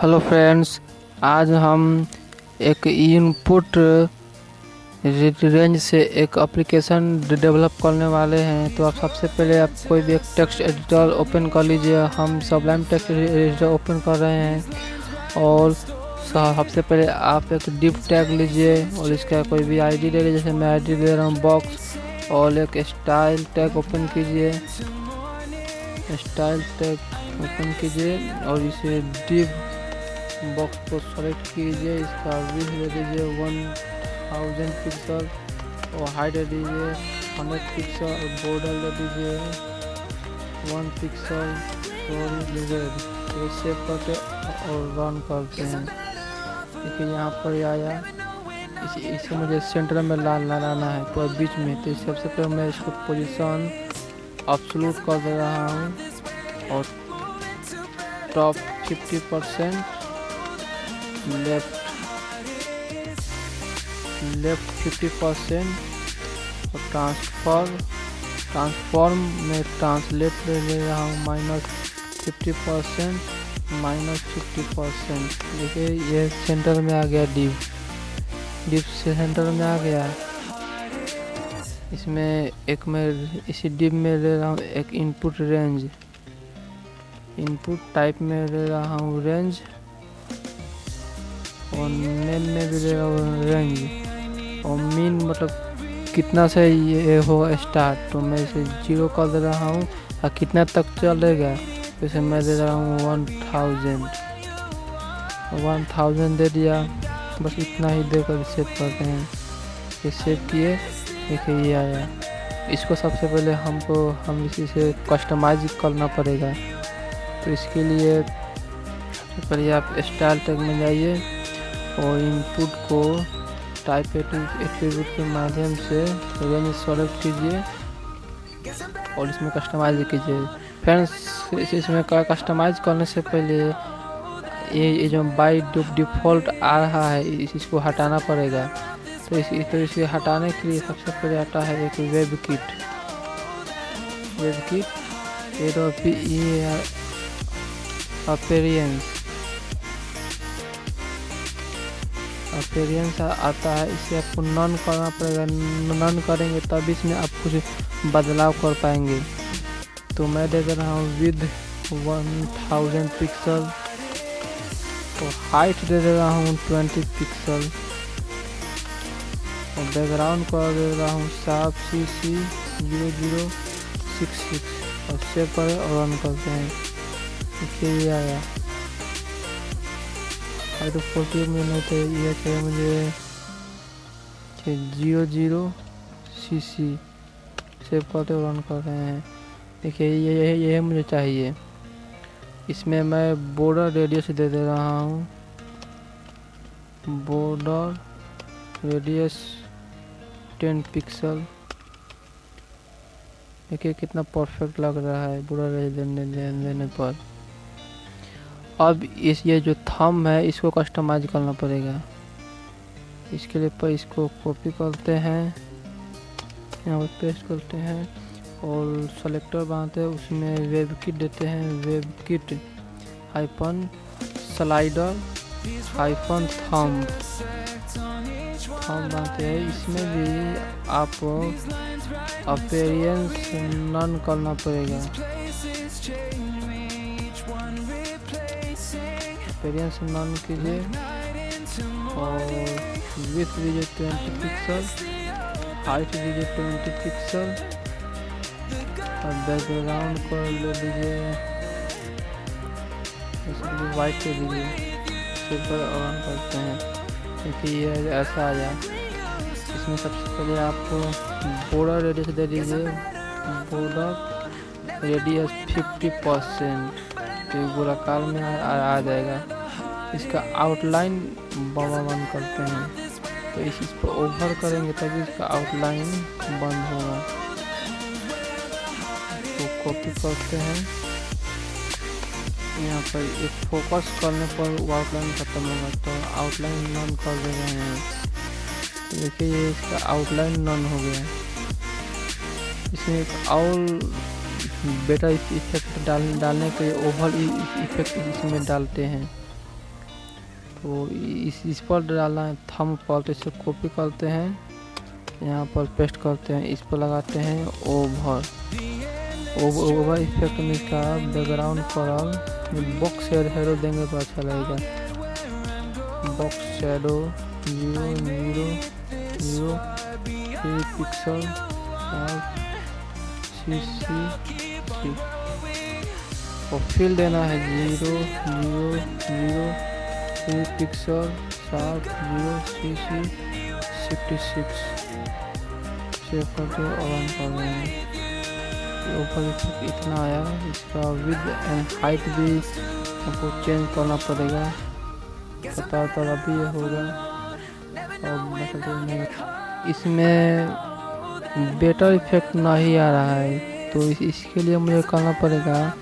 Hello friends, आज हम एक इनपुट रेंज से एक एप्लीकेशन डेवलप करने वाले हैं। तो आप सबसे पहले आप कोई भी एक टेक्स्ट एडिटर ओपन कर लीजिए। हम सबलाइम टेक्स्ट एडिटर ओपन कर रहे हैं और सबसे पहले आप एक डिव टैग लीजिए और इसका कोई भी आईडी ले लीजिए। जैसे मैं आईडी दे रहा हूँ बॉक्स, और एक स्टाइल टैग ओपन कीजिए। स्टाइल टैग ओपन कीजिए और इसे डिव बॉक्स को सेलेक्ट कीजिए। इसका विड्थ दे दीजिए 1000 पिक्सल और हाइट दे दीजिए 100 पिक्सल और बॉर्डर दे दीजिए 1 पिक्सल और रिजर्व। तो सेव करके और रन करते हैं। देखिए यहाँ पर आया। इसे मुझे सेंटर में लाना है पूरा बीच में। तो सबसे पहले मैं इसको पोजीशन एब्सोल्यूट कर दे रहा हूँ और टॉप 50% लेफ्ट 50% और ट्रांसफॉर्म में ट्रांसलेट ले रहा हूँ -50% -50%। देखिए ये सेंटर में आ गया। डिव से सेंटर में आ गया। इसमें एक मैं इसी डिव में ले रहा हूँ एक इनपुट रेंज। इनपुट टाइप में ले रहा हूँ रेंज और नेम में भी ले रहा हूँ रेंज और मीन मतलब कितना से ये हो स्टार्ट। तो मैं इसे 0 कर दे रहा हूँ और कितना तक चलेगा तो इसे मैं दे रहा हूँ 1000 दे दिया। बस इतना ही देकर सेव करते हैं। ये सेव किए। देखिए ये आया। इसको सबसे पहले हम इसी से कस्टमाइज करना पड़ेगा। तो इसके लिए सबसे पहले आप स्टाइल टैग में जाइए और इनपुट को टाइप एट्रीब्यूट के माध्यम से रेंज सेलेक्ट कीजिए और इसमें कस्टमाइज कीजिए। फ्रेंड्स, इसमें कस्टमाइज करने से पहले ये जो बाय डिफ़ॉल्ट आ रहा है इसको हटाना पड़ेगा। तो इसे हटाने के लिए सबसे पहले आता है एक वेब किट। अपीयरेंस आता है। इसे आपको नन करना पड़ेगा। नन करेंगे तब इसमें आप कुछ बदलाव कर पाएंगे। तो मैं दे रहा हूँ विद 1000 पिक्सल और हाइट दे रहा हूँ 20 पिक्सल और बैकग्राउंड कर दे रहा हूँ साफ CC 0066 और सेव कर और रन करते हैं। देखिए ये आया। तो 40 मिनट ये चाहिए मुझे 00CC सेव करते रन कर रहे हैं। देखिए ये मुझे चाहिए। इसमें मैं बॉर्डर रेडियस दे रहा हूँ। Border radius 10 pixel. देखिए कितना परफेक्ट लग रहा है बॉर्डर रेडियस देने पर। अब ये जो थंब है इसको कस्टमाइज करना पड़ेगा। इसके लिए पर इसको कॉपी करते हैं, यहाँ पर पेस्ट करते हैं और सेलेक्टर बनाते हैं। उसमें वेब किट देते हैं। Web kit hyphen slider hyphen thumb बनाते हैं। इसमें भी आप अपीयरेंस नन करना पड़ेगा। अपीयरेंस नन कीजिए और विड्थ दीजिए 20 पिक्सल, हाइट दीजिए 20 पिक्सल और बैकग्राउंड को ले लीजिए वाइट कर दीजिए। सिंपल ऑन करते हैं। देखिए ये ऐसा आया। इसमें सबसे पहले आप बॉर्डर रेडियस दे दीजिए। Border radius 50%। तो गोलाकार में आ जाएगा। इसका आउटलाइन बन करते हैं। तो इस पर ओवर करेंगे तभी इसका आउटलाइन बंद होगा। तो कॉपी करते हैं। यहाँ पर एक फोकस करने पर आउटलाइन खत्म होगा। तो आउटलाइन नन कर दे रहे हैं। देखिए ये इसका आउटलाइन नन हो गया। इसमें एक और बेटर इफेक्ट डालने के लिए ओवल इफेक्ट इसमें डालते हैं। तो इस पर डालना है थंब पर, तो इसे कॉपी करते हैं, यहाँ पर पेस्ट करते हैं, इस पर लगाते हैं ओवर इफेक्ट में इसका बैकग्राउंड कलर बॉक्स शेडो देंगे तो अच्छा लगेगा। बॉक्स शेडो 0.003 पिक्सल और CC3 और फिल देना है 0.003 पिक्सल 0CC66 सेव करके ऑन कर रहे हैं। ऊपर इतना आया। इसका विद एंड हाइट भी हमको चेंज करना पड़ेगा, पता अभी ये होगा। और नहीं, इसमें बेटर इफेक्ट नहीं आ रहा है, तो इसके लिए मुझे करना पड़ेगा,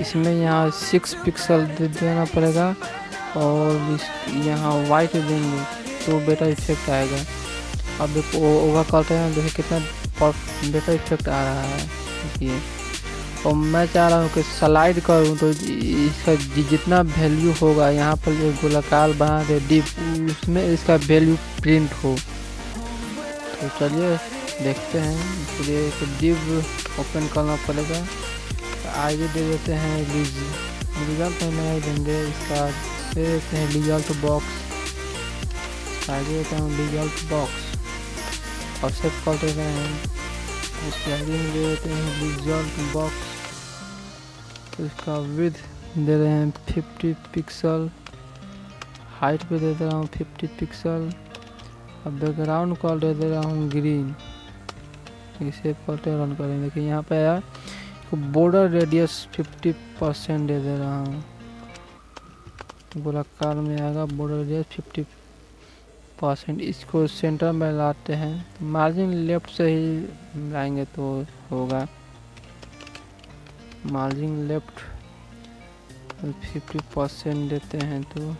इसमें यहाँ 6 पिक्सल दे देना पड़ेगा और यहाँ वाइट देंगे तो बेटर इफेक्ट आएगा। अब देखो ओवर करते हैं, देखिए कितना बेटर इफेक्ट आ रहा है ये। और मैं चाह रहा हूँ कि स्लाइड करूँ तो इसका जितना वैल्यू होगा यहाँ पर जो गोलाकार बना दे डिप, उसमें इसका वैल्यू प्रिंट हो। तो चलिए देखते हैं। इसलिए एक डिव ओपन करना पड़ेगा, आईडी दे देते हैं रिजल्ट में नहीं देंगे, इसका दे देते हैं रिजल्ट बॉक्स, आईडी देते हैं रिजल्ट बॉक्स और सेव कर देते हैं। इसकी आईडी में दे देते हैं रिजल्ट बॉक्स, तो इसका विड्थ दे रहे हैं 50 पिक्सल, हाइट पे दे दे रहा हूँ 50 पिक्सल और बैकग्राउंड कलर दे दे रहा हूँ ग्रीन। सेव करते रन करेंगे। देखिए यहाँ पे आया बॉर्डर रेडियस 50% दे दे रहा हूँ, गोलाकार में आएगा बॉर्डर रेडियस 50%। इसको सेंटर में लाते हैं, मार्जिन लेफ्ट से ही लाएंगे तो होगा। मार्जिन लेफ्ट 50% देते हैं, तो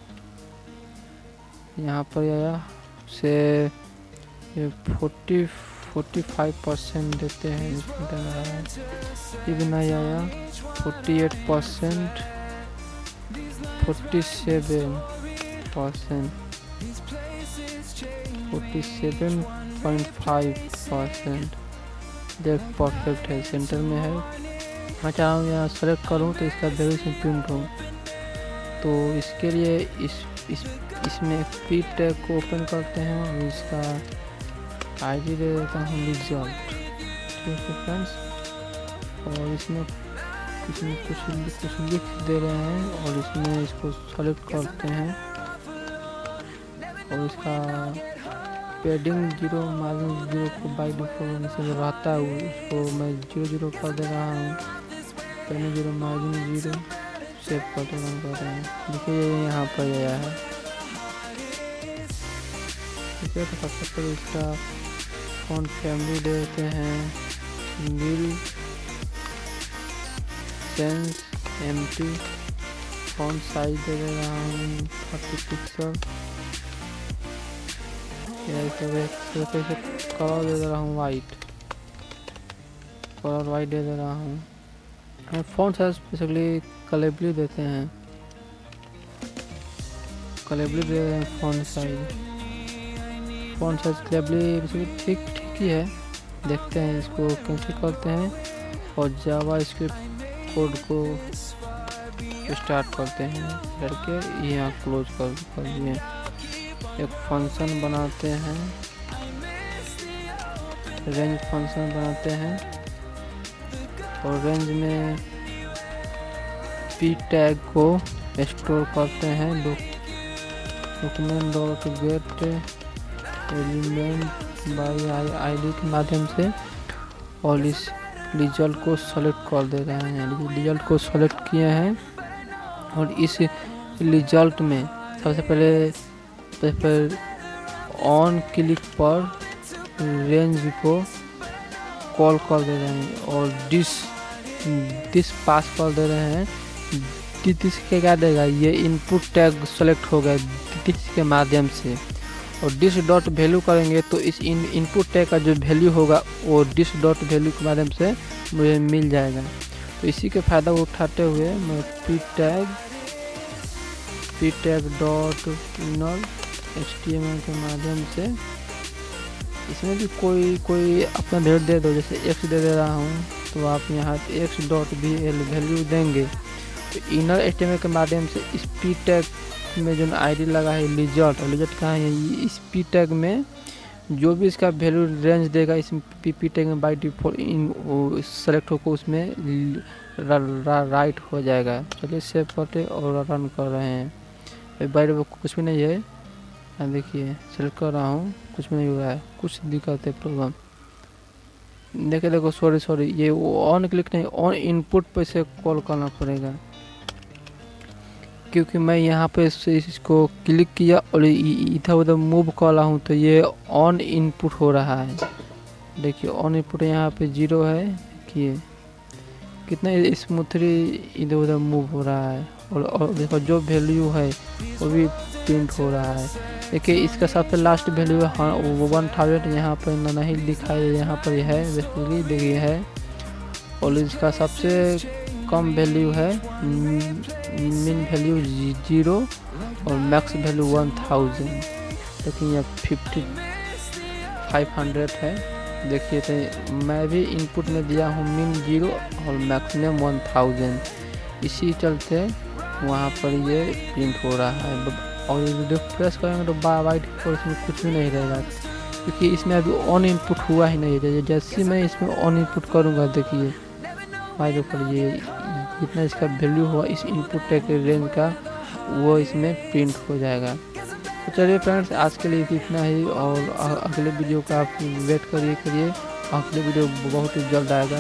यहाँ पर आया से 45% देते हैं, ये भी नहीं आया 48%, 47.5%। देख परफेक्ट है, सेंटर में है। मैं चाह रहा हूँ यहाँ सेलेक्ट करूँ तो इसका वेरिएशन प्रिंट हो, तो इसके लिए इसमें पी टैग को ओपन करते हैं और इसका आईडी दे देता हूँ रिजल्ट। ठीक है फ्रेंड्स, और इसमें कुछ लिख दे रहे हैं और इसमें इसको सेलेक्ट करते हैं और इसका पेडिंग 0 मार्जिन 0 को बाई डिफॉल्ट से रहता है, उसको मैं 0 कर दे रहा हूँ। पेडिंग 0 मार्जिन 0 सेव करते रन कर रहे हैं। देखिए यहाँ पर आया है। ठीक है, तो सबसे पहले इसका फॉन्ट फैमिली देते हैं नील सेंस एम्प्टी, फॉन्ट साइज दे रहा हूँ 30 पिक्सल, कलर दे रहा हूँ वाइट, कलर वाइट दे रहा हूँ। फॉन्ट साइज बेसिकली कलेबली देते हैं, कलेबली दे रहे हैं फॉन्ट साइज कलेबली ठीक ही है। देखते हैं, इसको कैंसिल करते हैं और जावा स्क्रिप्ट कोड को स्टार्ट करते हैं करके यहाँ क्लोज कर दिए। एक फंक्शन बनाते हैं, रेंज फंक्शन बनाते हैं और रेंज में पी टैग को स्टोर करते हैं document dot gate element by ID के माध्यम से, और इस रिजल्ट को सेलेक्ट कर दे रहे हैं। रिजल्ट को सेलेक्ट किए हैं और इस रिजल्ट में सबसे पहले ऑन क्लिक पर रेंज को कॉल कर दे रहे हैं और दिस पास कर दे रहे हैं। दिस के क्या देगा, ये इनपुट टैग सेलेक्ट हो गया दिस के माध्यम से, और डिस डॉट वैल्यू करेंगे तो इस इनपुट टैग का जो वैल्यू होगा वो डिस डॉट वैल्यू के माध्यम से मुझे मिल जाएगा। तो इसी के फ़ायदा उठाते हुए मैं पी sptag.inner.html के माध्यम से इसमें भी कोई अपना वैल्यू दे दो, जैसे x दे रहा हूँ तो आप यहाँ x.val वैल्यू देंगे तो इनर एचटीएमएल के माध्यम से sptag में जो आईडी लगा है रिजल्ट कहाँ है, ये sptag में जो भी इसका वैल्यू रेंज देगा इस ptag में बाय डिफ़ॉल्ट सेलेक्ट होकर उसमें राइट हो जाएगा। चलिए सेव करते और रन कर रहे हैं। बाय कुछ भी नहीं है, देखिए सेलेक्ट कर रहा हूँ, कुछ भी नहीं हो रहा है, कुछ दिक्कत है, प्रॉब्लम। देखो सॉरी ये ऑन क्लिक नहीं, ऑन इनपुट पे से कॉल करना पड़ेगा, क्योंकि मैं यहाँ पे इसको क्लिक किया और इधर उधर मूव कर रहा हूँ तो ये ऑन इनपुट हो रहा है। देखिए ऑन इनपुट यहाँ पे 0 है, देखिए कितना स्मूथली इधर उधर मूव हो रहा है और देखो जो वैल्यू है वो भी प्रिंट हो रहा है। देखिए इसका सबसे लास्ट वैल्यू है 1000, यहाँ पर नहीं दिखाई, यहाँ पर है बेसिकली, देखिए है। और इसका सबसे कम वैल्यू है, मिन वैल्यू 0 और मैक्स वैल्यू 1000। लेकिन यह 500 है। देखिए तो मैं भी इनपुट में दिया हूँ मिन 0 और मैक्सिमम 1000, इसी चलते वहाँ पर ये प्रिंट हो रहा है। और जो प्रेस करेंगे तो वाइट और इसमें कुछ भी नहीं रहेगा, क्योंकि इसमें अभी ऑन इनपुट हुआ ही नहीं है। जैसे मैं इसमें ऑन इनपुट करूँगा, देखिए वाइट ऊपर ये जितना इसका वैल्यू हुआ इस इनपुट टैग के रेंज का वो इसमें प्रिंट हो जाएगा। तो चलिए फ्रेंड्स, आज के लिए इतना ही, और अगले वीडियो का आप वेट करिए। अगले वीडियो बहुत ही जल्द आएगा।